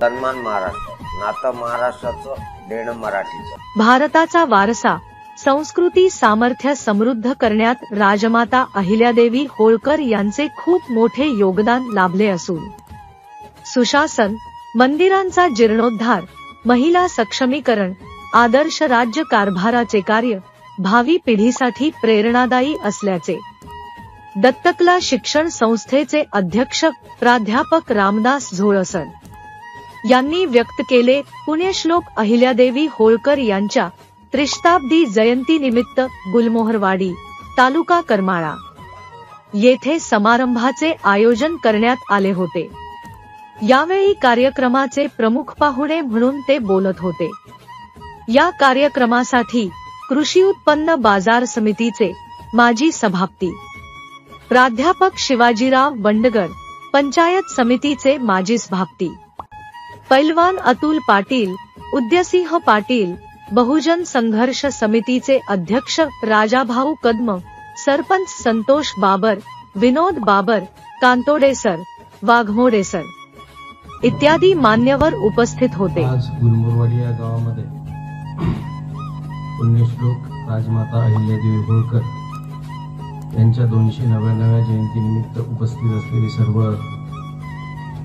सन्मान महाराष्ट्र, नातं महाराष्ट्राचं, देणं मराठीचं। भारताचा वारसा संस्कृती सामर्थ्य समृद्ध करण्यात राजमाता अहिल्यादेवी होळकर यांचे खूप मोठे योगदान लाभले असून सुशासन, मंदिरांचा जीर्णोद्धार, महिला सक्षमीकरण, आदर्श राज्य कारभाराचे कार्य भावी पिढीसाठी प्रेरणादायी असल्याचे दत्तकला शिक्षण संस्थेचे अध्यक्ष प्राध्यापक रामदास झोळसर यांनी व्यक्त केले। पुण्यश्लोक अहिल्यादेवी होळकर यांच्या त्रिशताब्दी जयंतीनिमित्त गुलमोहरवाडी, तालुका करमाळा येथे समारंभाचे आयोजन करण्यात आले होते। यावेळी कार्यक्रमाचे प्रमुख पाहुणे म्हणून ते बोलत होते। या कार्यक्रमासाठी कृषी उत्पन्न बाजार समितीचे माजी सभापती प्राध्यापक शिवाजीराव बंडगर, पंचायत समितीचे माजी सभापती पैलवान अतुल पाटील, उद्यसिंह पाटील, बहुजन संघर्ष समितीचे अध्यक्ष राजाभाऊ कदम, सरपंच संतोष बाबर, विनोद बाबर, कांतोडे सर, वाघमोडे सर इत्यादी मान्यवर उपस्थित होते। आज गुलमोहरवाडी या गावामध्ये पुण्यश्लोक राजमाता अहिल्यादेवी होळकर यांच्या 299व्या जयंतीनिमित्त उपस्थित असलेले सर्व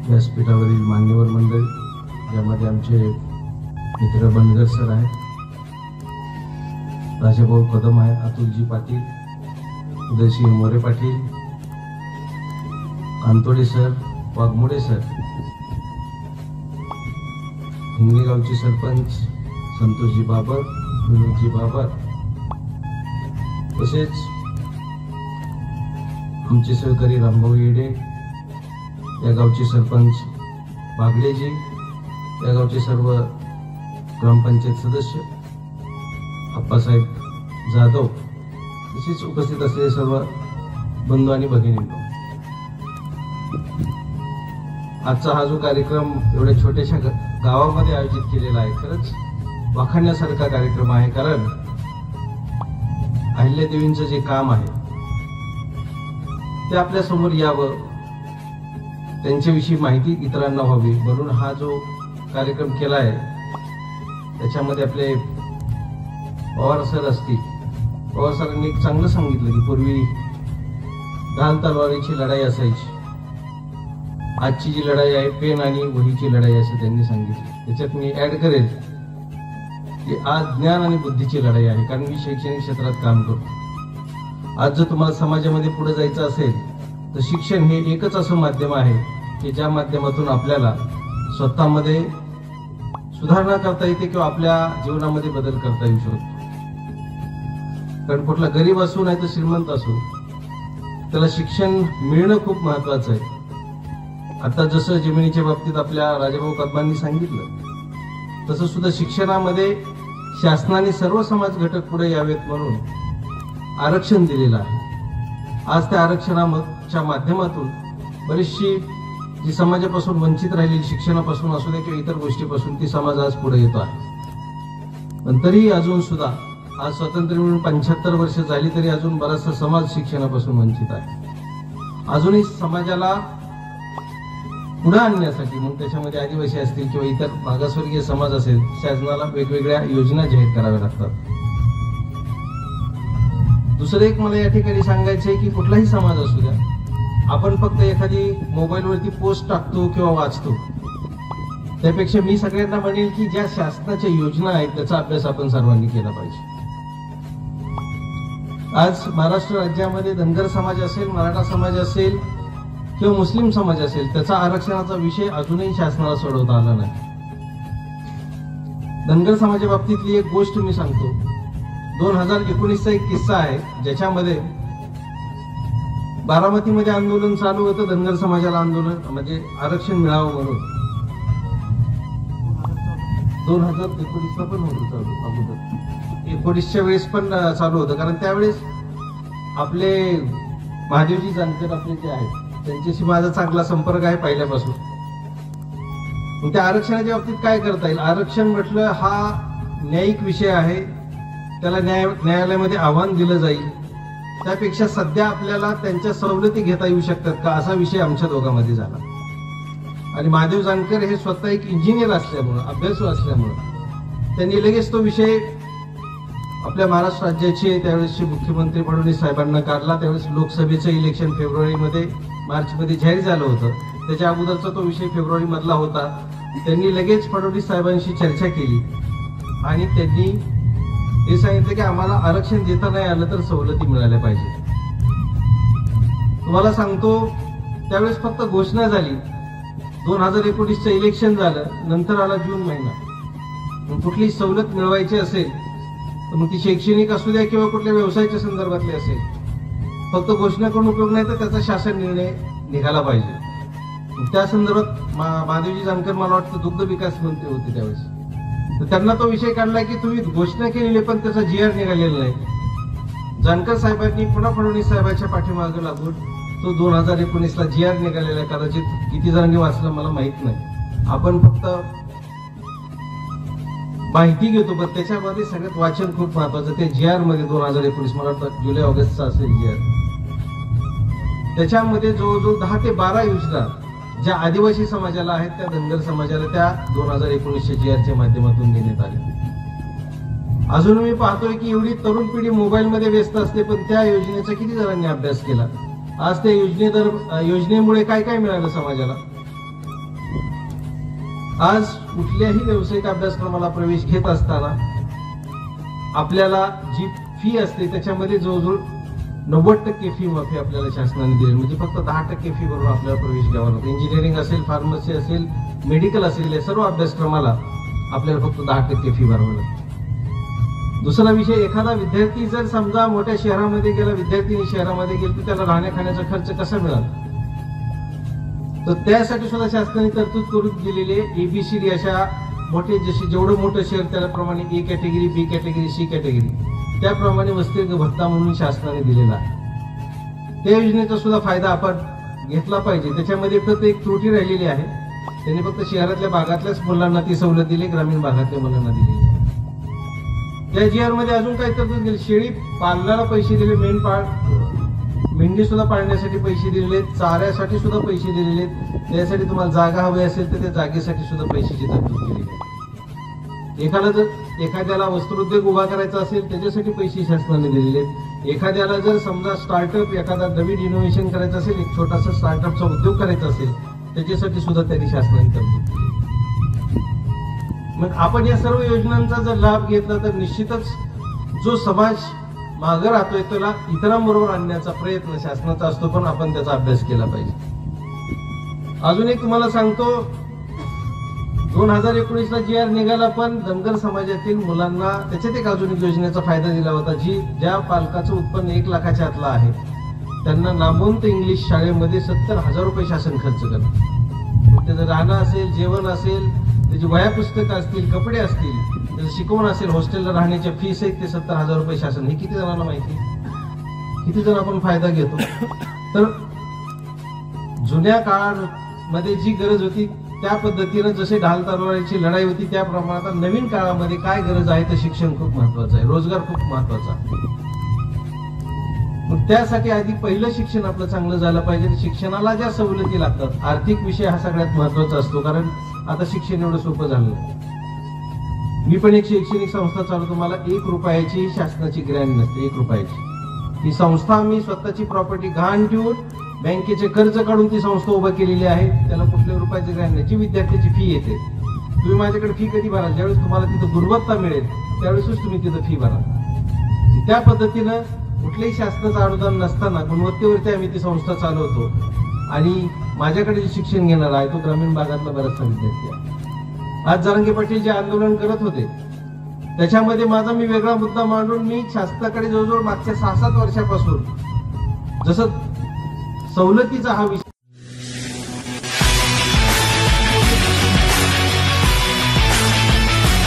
व्यासपीठावरील मान्यवर मंडळी, ज्यामध्ये आमचे मित्र बनगर सर आहेत, राजाभाऊ कदम आहे, अतुलजी पाटील, उदयसिंह मोरे पाटील, कांतोडे सर, वाघमोडे सर, हिंगणी गावचे सरपंच संतोषजी बाबर, विनोदजी बाबर, तसेच आमचे सहकारी रामभाऊ येडे, या गावचे सरपंच बागडेजी, या गावचे सर्व ग्रामपंचायत सदस्य, अप्पासाहेब जाधव, तसेच उपस्थित असलेले सर्व बंधू आणि भगिनींनो, आजचा हा जो कार्यक्रम एवढ्या छोट्याशा गावामध्ये आयोजित केलेला आहे, खरंच वाखाणण्यासारखा कार्यक्रम आहे। कारण अहिल्यादेवींचं जे काम आहे ते आपल्या समोर यावं, त्यांच्याविषयी माहिती इतरांना व्हावी म्हणून हा जो कार्यक्रम केला आहे, त्याच्यामध्ये आपले पवार सर असतील, पवार सरांनी एक चांगलं सांगितलं की पूर्वी ढाल तलवारीची लढाई असायची, आजची जी लढाई आहे पेन आणि वहीची लढाई असं त्यांनी सांगितलं। त्याच्यात मी ऍड करेल की आज ज्ञान आणि बुद्धीची लढाई आहे, कारण मी शैक्षणिक क्षेत्रात काम करतो। आज जर तुम्हाला समाजामध्ये पुढे जायचं असेल तर शिक्षण हे एकच असं माध्यम आहे की ज्या माध्यमातून आपल्याला स्वतःमध्ये सुधारणा करता येते किंवा आपल्या जीवनामध्ये बदल करता येऊ शकतो। कारण कुठला गरीब असो नाही तर श्रीमंत असो, त्याला शिक्षण मिळणं खूप महत्वाचं आहे। आता जसं जमिनीच्या बाबतीत आपल्या राजाभाऊ कदमांनी सांगितलं, तसं सुद्धा शिक्षणामध्ये शासनाने सर्व समाज घटक पुढे यावेत म्हणून आरक्षण दिलेलं आहे। आज त्या आरक्षणाच्या माध्यमातून बरीचशी जी समाजापासून वंचित राहिलेली, शिक्षणापासून असू दे किंवा इतर गोष्टीपासून, ती समाज आज पुढे येतो आहे। पण तरीही अजून सुद्धा आज स्वातंत्र्य मिळून 75 वर्ष झाली तरी अजून बराचसा समाज शिक्षणापासून वंचित आहे। अजूनही समाजाला पुढे आणण्यासाठी, मग त्याच्यामध्ये आदिवासी असतील किंवा इतर मागासवर्गीय समाज असेल, शासनाला वेगवेगळ्या योजना जाहीर कराव्या लागतात। दुसरं एक मला या ठिकाणी सांगायचं आहे की कुठलाही समाज असू द्या, आपण फक्त एखादी मोबाईलवरती पोस्ट टाकतो किंवा वाचतो, त्यापेक्षा मी सगळ्यांना म्हणेल की ज्या शासनाच्या योजना आहेत त्याचा अभ्यास आपण सर्वांनी केला पाहिजे। आज महाराष्ट्र राज्यामध्ये धनगर समाज असेल, मराठा समाज असेल किंवा मुस्लिम समाज असेल, त्याचा आरक्षणाचा विषय अजूनही शासनाला सोडवता आला नाही। धनगर समाजा बाबतीतली एक गोष्ट मी सांगतो। 2019चा एक किस्सा आहे, ज्याच्यामध्ये बारामतीमध्ये आंदोलन चालू होतं, धनगर समाजाला आंदोलन म्हणजे आरक्षण मिळावं म्हणून। 2019ला पण होतं चालू, अगोदर 19च्या वेळेस पण चालू होतं, कारण त्यावेळेस आपले महादेवजी जानकर आपले जे आहेत त्यांच्याशी माझा चांगला संपर्क आहे पहिल्यापासून। त्या आरक्षणाच्या बाबतीत काय करता येईल, आरक्षण म्हटलं हा न्यायिक विषय आहे, त्याला न्यायालयामध्ये आव्हान दिलं जाईल, त्यापेक्षा सध्या आपल्याला त्यांच्या सवलती घेता येऊ शकतात का, असा विषय आमच्या दोघांमध्ये झाला। आणि महादेव जानकर हे स्वतः एक इंजिनियर असल्यामुळं, अभ्यासू असल्यामुळं त्यांनी लगेच तो विषय आपल्या महाराष्ट्र राज्याचे त्यावेळेसचे मुख्यमंत्री फडणवीस साहेबांना काढला. त्यावेळेस लोकसभेचं इलेक्शन मार्चमध्ये जाहीर झालं होतं. त्याच्या अगोदरचा तो विषय फेब्रुवारी मधला होता. त्यांनी लगेच फडणवीस साहेबांशी चर्चा केली आणि त्यांनी हे सांगितलं की आम्हाला आरक्षण देता नाही आलं तर सवलती मिळाल्या पाहिजे. तुम्हाला सांगतो, त्यावेळेस फक्त घोषणा झाली, 2019चं इलेक्शन झालं, नंतर आला जून महिना. कुठली सवलत मिळवायची असेल तर मग ती शैक्षणिक असू द्या किंवा कुठल्या व्यवसायाच्या संदर्भातली असेल, फक्त घोषणा करून उपयोग नाही तर त्याचा शासन निर्णय निघाला पाहिजे. त्या संदर्भात महादेवजी जानकर मला वाटतं दुग्ध विकास मंत्री होते त्यावेळेस, तर त्यांना तो विषय काढला की तुम्ही घोषणा केलेली पण त्याचा GR निघालेला नाही. जानकर साहेबांनी पुन्हा फडणवीस साहेबांच्या पाठीमागे लागून तो 2019ला GR निघालेला, कदाचित किती जणांनी वाचलं मला माहित नाही. आपण फक्त माहिती घेतो, पण त्याच्यामध्ये सगळ्यात वाचन खूप महत्वाचं. ते GR मध्ये 2019 मला वाटतं जुलै ऑगस्टचा असेल GR, त्याच्यामध्ये जवळजवळ 10 ते 12 योजना ज्या आदिवासी समाजाला आहेत, त्या धनगर समाजाला त्या 2019च्या GRच्या माध्यमातून देण्यात आल्या. अजून मी पाहतोय की एवढी तरुण पिढी मोबाईलमध्ये व्यस्त असते, पण त्या योजनेचा किती जणांनी अभ्यास केला? आज त्या योजनेमुळे काय काय मिळालं समाजाला? आज कुठल्याही व्यावसायिक अभ्यासक्रमाला प्रवेश घेत असताना आपल्याला जी फी असते त्याच्यामध्ये जवळजवळ 90% फी माफी आपल्याला शासनाने दिली. म्हणजे फक्त 10% फी भरून आपल्याला प्रवेश घ्यावा लागतो. इंजिनिअरिंग असेल, फार्मसी असेल, मेडिकल असेल, या सर्व अभ्यासक्रमाला आपल्याला फक्त 10% फी भरावी लागते. दुसरा विषय, एखादा विद्यार्थी जर समजा मोठ्या शहरामध्ये गेला, विद्यार्थी शहरामध्ये गेला, तर त्याला राहण्या खाण्याचा खर्च कसा मिळाला? तर त्यासाठी सुद्धा शासनाने तरतूद करून दिलेली आहे. ABCD अशा मोठे, जसे जेवढं मोठं शहर त्याप्रमाणे A category, B category, C category, त्याप्रमाणे वस्ती भत्ता म्हणून शासनाने दिलेला आहे. त्या योजनेचा सुद्धा फायदा आपण घेतला पाहिजे. त्याच्यामध्ये फक्त एक त्रुटी राहिलेली आहे, त्यांनी फक्त शहरातल्या भागातल्याच मुलांना ती सवलत दिली, ग्रामीण भागातल्या मुलांना दिलेली आहे. त्या GR मध्ये अजून काही तरतूद केली. शेळी पालनाला पैसे दिले, मेंढी सुद्धा पाळण्यासाठी पैसे दिलेले, चाऱ्यासाठी सुद्धा पैसे दिलेले, त्यासाठी तुम्हाला जागा हवी असेल तर त्या जागेसाठी सुद्धा पैशाची तरतूद केलेली आहे. एखाद्याला वस्त्रोद्योग उभा करायचा असेल त्याच्यासाठी पैसे शासनाने दिलेले आहेत. एखाद्याला जर समजा स्टार्टअप, एखादा नवीन इनोव्हेशन करायचं असेल, एक छोटासा स्टार्टअपचा उद्योग करायचा असेल, त्याच्यासाठी सुद्धा त्यांनी शासनाने तरतूद केली. मग आपण या सर्व योजनांचा जर लाभ घेतला तर निश्चितच जो समाज मागे राहतोय त्याला इतरांबरोबर आणण्याचा प्रयत्न शासनाचा असतो, पण आपण त्याचा अभ्यास केला पाहिजे. अजून एक तुम्हाला सांगतो, 2019ला GR निघाला, पण धनगर समाजातील मुलांना त्याच्यात एक अजून एक योजनेचा फायदा दिला होता. ज्या पालकाचं उत्पन्न 1 लाखाच्या आतलं आहे त्यांना नामवंत इंग्लिश शाळेमध्ये 70,000 रुपये शासन खर्च करतं. त्याचं राहणं असेल, जेवण असेल, त्याची वह्या पुस्तकं असतील, कपडे असतील, त्याचं शिकवण असेल, हॉस्टेलला राहण्याच्या फीस आहेत, ते 70,000 रुपये शासन. हे किती जणांना माहिती? किती जण आपण फायदा घेतो? तर जुन्या काळामध्ये जी गरज होती त्या पद्धतीनं, जसे ढाल तलवारीची लढाई होती त्या प्रमाणात नवीन काळामध्ये काय गरज आहे तर शिक्षण खूप महत्वाचं आहे, रोजगार खूप महत्वाचा आहे. मग त्यासाठी आधी पहिलं शिक्षण आपलं चांगलं झालं पाहिजे. शिक्षणाला ज्या सवलती लागतात, आर्थिक विषय हा सगळ्यात महत्वाचा असतो, कारण आता शिक्षण एवढं सोपं झालं नाही. मी पण एक शैक्षणिक संस्था चालवतो, मला 1 रुपयाची शासनाची ग्रँट नसते, 1 रुपयाची. ही संस्था मी स्वतःची प्रॉपर्टी गहाण ठेवून बँकेचे कर्ज काढून ती संस्था उभा केलेली आहे. त्याला कुठल्याही रुपयाची ग्रँट नाही. जी विद्यार्थ्याची फी येते, तुम्ही माझ्याकडे फी कधी भराल? ज्यावेळेस तुम्हाला तिथं गुणवत्ता मिळेल त्यावेळेसच तुम्ही तिथं फी भरा. त्या पद्धतीनं कुठल्याही शासनाचं अनुदान नसताना गुणवत्तेवरती आम्ही ती संस्था चालवतो. आणि माझ्याकडे जे शिक्षण घेणार आहे तो ग्रामीण भागातला बराचसा विद्यार्थी आहे. आज जरांगे पाटील जे आंदोलन करत होते त्याच्यामध्ये माझा मी वेगळा मुद्दा मांडून मी शासनाकडे जवळजवळ मागच्या 6-7 वर्षापासून जसं सवलतीचा हा विषय